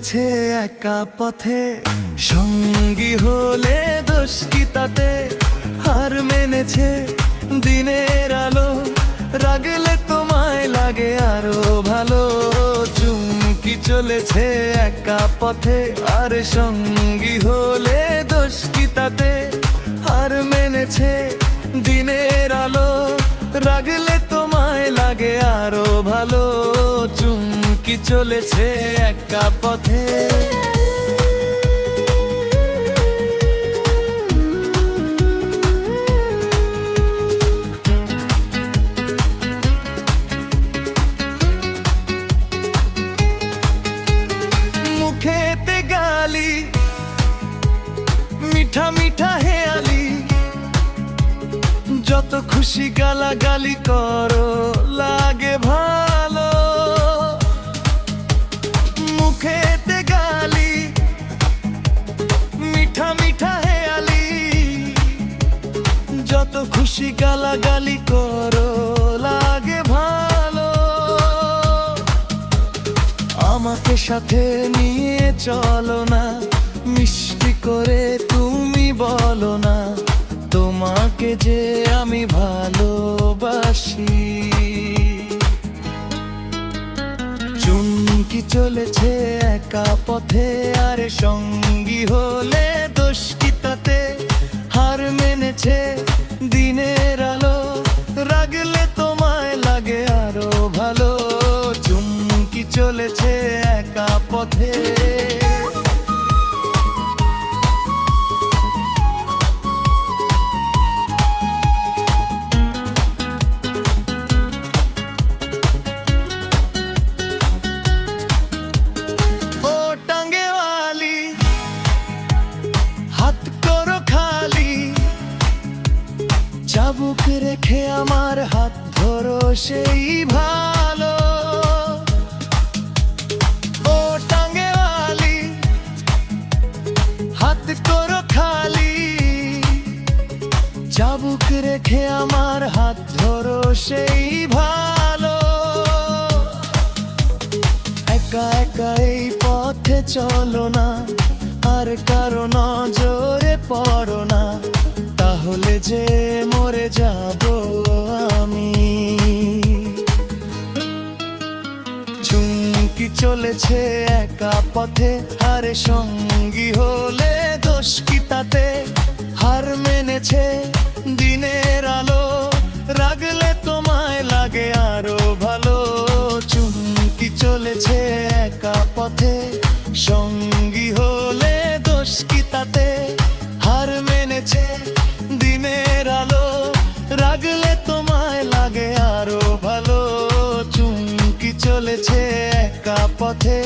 চলেছে একা পথে, সঙ্গী হলে দোষ কি তাতে? হার মেনেছে দিনের আলো, রাগলে তোমায় লাগে আরো ভালো। চুমকি চলেছে একা পথে, আর সঙ্গী হলে দোষ কি তাতে? হার মেনেছে দিনের আলো, রাগলে তোমায় লাগে আরো ভালো। চুমকি চলেছে একা পথে। মুখেতে গালি, মিঠা মিঠা হেয়ালি, যত খুশি গালাগালি করো লাগে ভালো। মুখেতে গালি, মিঠা মিঠা হেয়ালি, যত খুশি গালাগালি করো লাগে ভালো। আমাকে সাথে নিয়ে চলো না, মিষ্টি করে তুমি বলো না, তোমাকে যে আমি ভালোবাসি। চুমকি চলেছে একা পথে, আর সঙ্গী হলে দোষ কি তাতে? হার মেনেছে দিনের আলো, রাগলে তোমায় লাগে আরো ভালো। চুমকি চলেছে একা পথে। চাবুক রেখে আমার হাত ধরো সেই ভালো। ও টাঙ্গেওয়ালি, হাত করো খালি, চাবুক রেখে আমার হাত ধরো সেই ভালো। একা একা এই পথে চলো না, আর কারো নজরে পড়ো না, তাহলে যে মরে যাব আমি। চুমকি চলেছে একা পথে, আর সঙ্গী হলে দোষ কি তাতে? হার মেনেছে দিনের আলো, রাগলে তোমায় লাগে আরো ভালো। চুমকি চলেছে একা পথে, সঙ্গী হলে দোষ কি তাতে? হার মেনেছে দিনের আলো, রাগলে তোমায় লাগে আরো ভালো। চুমকি চলেছে একা পথে।